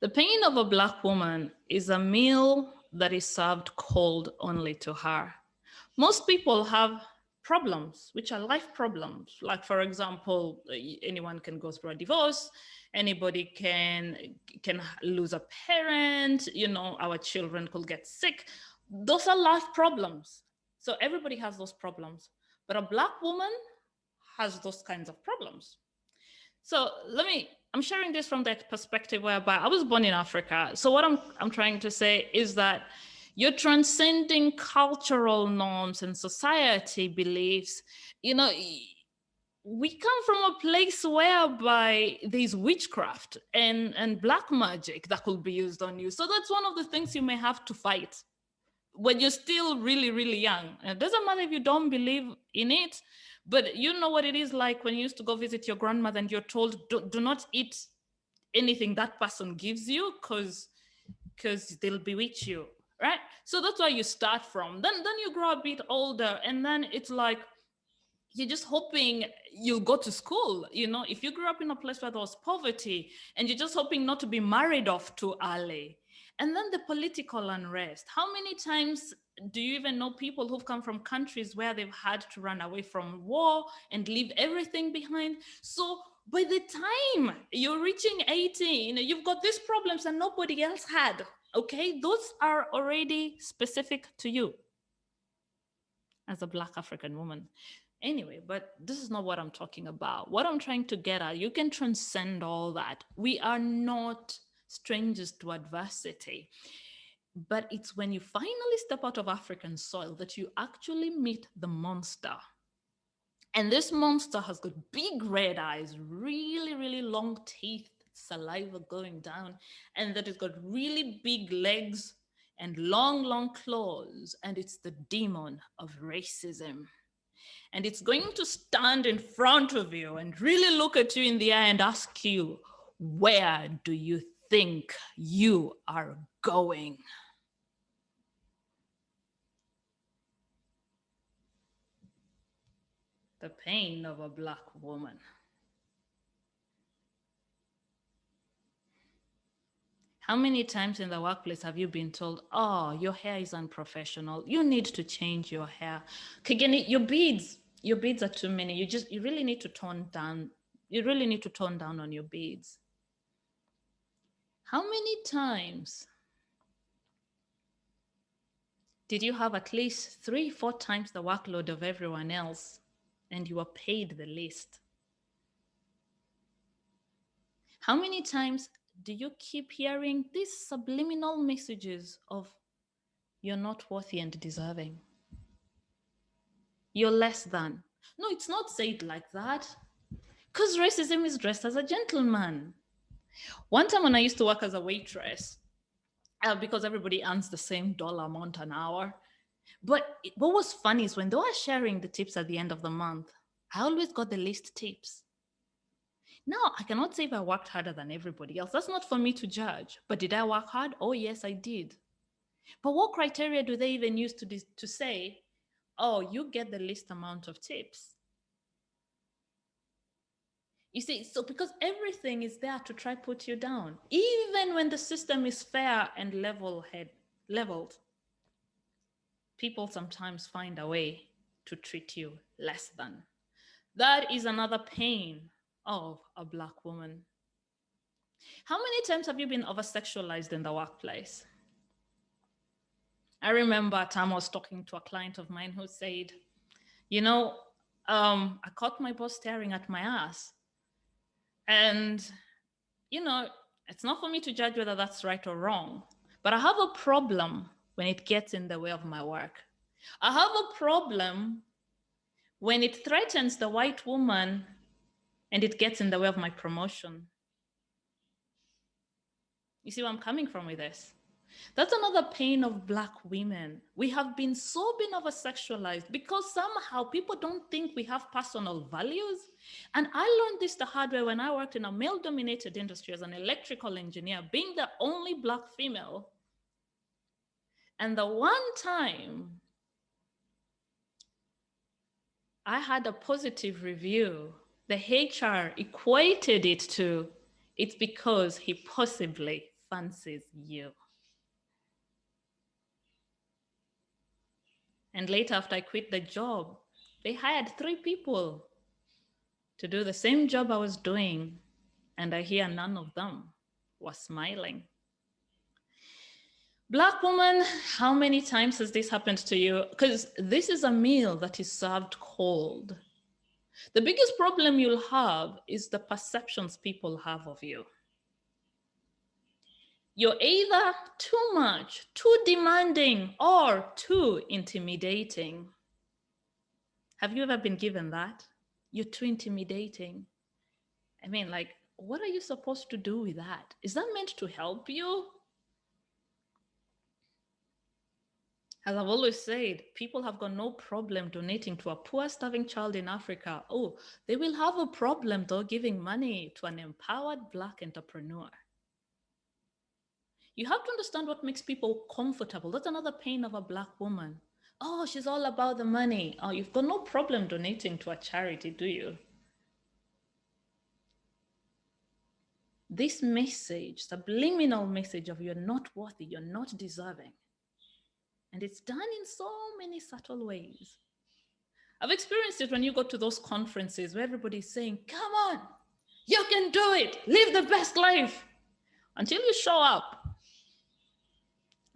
The pain of a Black woman is a meal that is served cold only to her. Most people have problems, which are life problems. Like, for example, anyone can go through a divorce, anybody can lose a parent, our children could get sick. Those are life problems. So everybody has those problems. But a Black woman has those kinds of problems. So I'm sharing this from that perspective whereby I was born in Africa. So what I'm trying to say is that you're transcending cultural norms and society beliefs. You know, we come from a place whereby there's witchcraft and black magic that could be used on you. So that's one of the things you may have to fight when you're still really, really young. And it doesn't matter if you don't believe in it, but you know what it is like when you used to go visit your grandmother and you're told, do not eat anything that person gives you because they'll bewitch you, right? So that's where you start from. Then you grow a bit older, and then it's like you're just hoping you'll go to school. If you grew up in a place where there was poverty and you're just hoping not to be married off too early. And then the political unrest. How many times do you even know people who've come from countries where they've had to run away from war and leave everything behind? So by the time you're reaching 18, you've got these problems that nobody else had. Okay, those are already specific to you as a Black African woman. Anyway, but this is not what I'm talking about. What I'm trying to get at, you can transcend all that. We are not strangers to adversity. But it's when you finally step out of African soil that you actually meet the monster. And this monster has got big red eyes, really, really long teeth, saliva going down, and that it's got really big legs and long, long claws. And it's the demon of racism. And it's going to stand in front of you and really look at you in the eye and ask you, where do you think you are going? The pain of a Black woman. How many times in the workplace have you been told, oh, your hair is unprofessional, you need to change your hair? Kigeni, your beads are too many. You really need to tone down. You really need to tone down on your beads. How many times did you have at least 3-4 times the workload of everyone else and you were paid the least? How many times do you keep hearing these subliminal messages of you're not worthy and deserving? You're less than. No, it's not said like that, because racism is dressed as a gentleman. One time when I used to work as a waitress, because everybody earns the same dollar amount an hour. But what was funny is when they were sharing the tips at the end of the month, I always got the least tips. Now, I cannot say if I worked harder than everybody else. That's not for me to judge. But did I work hard? Oh, yes, I did. But what criteria do they even use to say, oh, you get the least amount of tips? You see, so because everything is there to try put you down, even when the system is fair and leveled, people sometimes find a way to treat you less than. That is another pain of a Black woman. How many times have you been over-sexualized in the workplace? I remember a time I was talking to a client of mine who said, I caught my boss staring at my ass. And, it's not for me to judge whether that's right or wrong, but I have a problem when it gets in the way of my work. I have a problem when it threatens the white woman and it gets in the way of my promotion. You see where I'm coming from with this? That's another pain of Black women. We have been over-sexualized because somehow people don't think we have personal values. And I learned this the hard way when I worked in a male-dominated industry as an electrical engineer, being the only Black female. And the one time I had a positive review, the HR equated it to, it's because he possibly fancies you. And later, after I quit the job, they hired 3 people to do the same job I was doing. And I hear none of them was smiling. Black woman, how many times has this happened to you? Because this is a meal that is served cold. The biggest problem you'll have is the perceptions people have of you. You're either too much, too demanding, or too intimidating. Have you ever been given that? You're too intimidating. I mean, like, what are you supposed to do with that? Is that meant to help you? As I've always said, people have got no problem donating to a poor, starving child in Africa. Oh, they will have a problem though giving money to an empowered Black entrepreneur. You have to understand what makes people comfortable. That's another pain of a Black woman. Oh, she's all about the money. Oh, you've got no problem donating to a charity, do you? This message, subliminal message of you're not worthy, you're not deserving. And it's done in so many subtle ways. I've experienced it when you go to those conferences where everybody's saying, come on, you can do it, live the best life, until you show up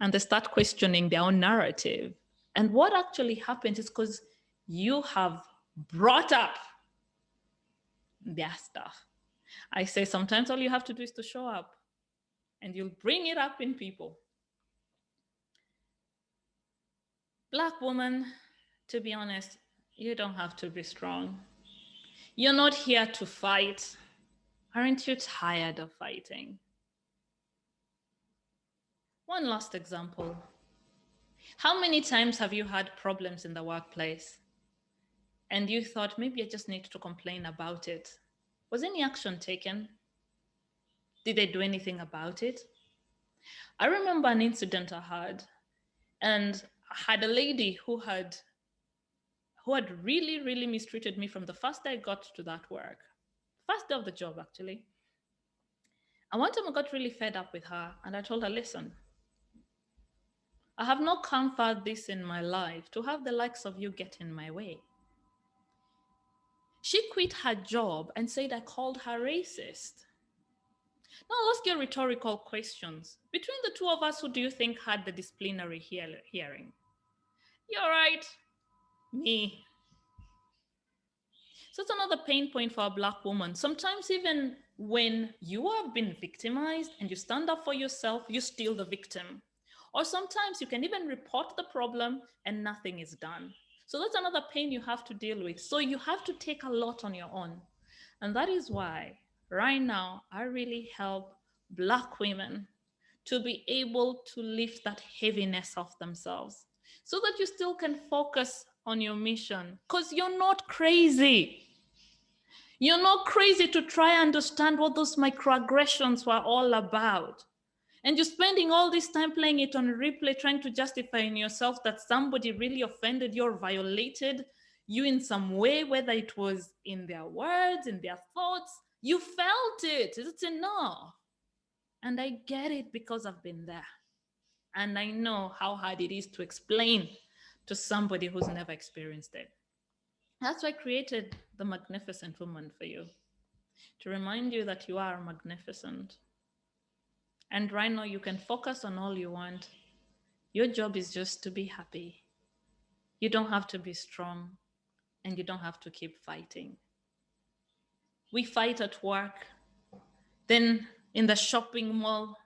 and they start questioning their own narrative. And what actually happens is because you have brought up their stuff. I say sometimes all you have to do is to show up and you'll bring it up in people. Black woman, to be honest, you don't have to be strong. You're not here to fight. Aren't you tired of fighting? One last example. How many times have you had problems in the workplace and you thought, maybe I just need to complain about it? Was any action taken? Did they do anything about it? I remember an incident I had, and I had a lady who had really, really mistreated me from the first day I got to that work. First day of the job, actually. And one time I got really fed up with her and I told her, listen, I have not come far this in my life to have the likes of you get in my way. She quit her job and said I called her racist. Now I'll ask you rhetorical questions. Between the two of us, who do you think had the disciplinary hearing? You're right, me. So it's another pain point for a Black woman. Sometimes even when you have been victimized and you stand up for yourself, you're still the victim. Or sometimes you can even report the problem and nothing is done. So that's another pain you have to deal with. So you have to take a lot on your own. And that is why right now I really help Black women to be able to lift that heaviness off themselves so that you still can focus on your mission, because you're not crazy. You're not crazy to try and understand what those microaggressions were all about. And you're spending all this time playing it on replay, trying to justify in yourself that somebody really offended you or violated you in some way, whether it was in their words, in their thoughts. You felt it. It's enough. And I get it because I've been there. And I know how hard it is to explain to somebody who's never experienced it. That's why I created the Magnificent Woman for you, to remind you that you are magnificent. And right now you can focus on all you want. Your job is just to be happy. You don't have to be strong and you don't have to keep fighting. We fight at work, then in the shopping mall,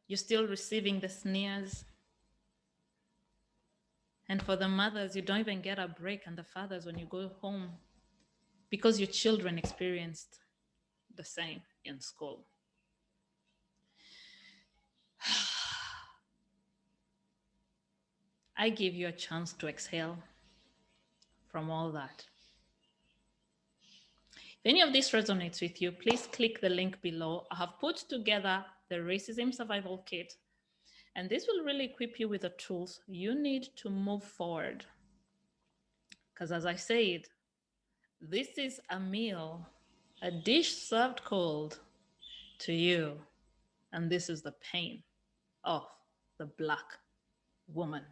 you're still receiving the sneers. And for the mothers, you don't even get a break, and the fathers when you go home, because your children experienced the same in school. I give you a chance to exhale from all that. If any of this resonates with you, please click the link below. I have put together the Racism Survival Kit, and this will really equip you with the tools you need to move forward. Because as I said, this is a meal, a dish served cold, to you. And this is the pain of the Black woman.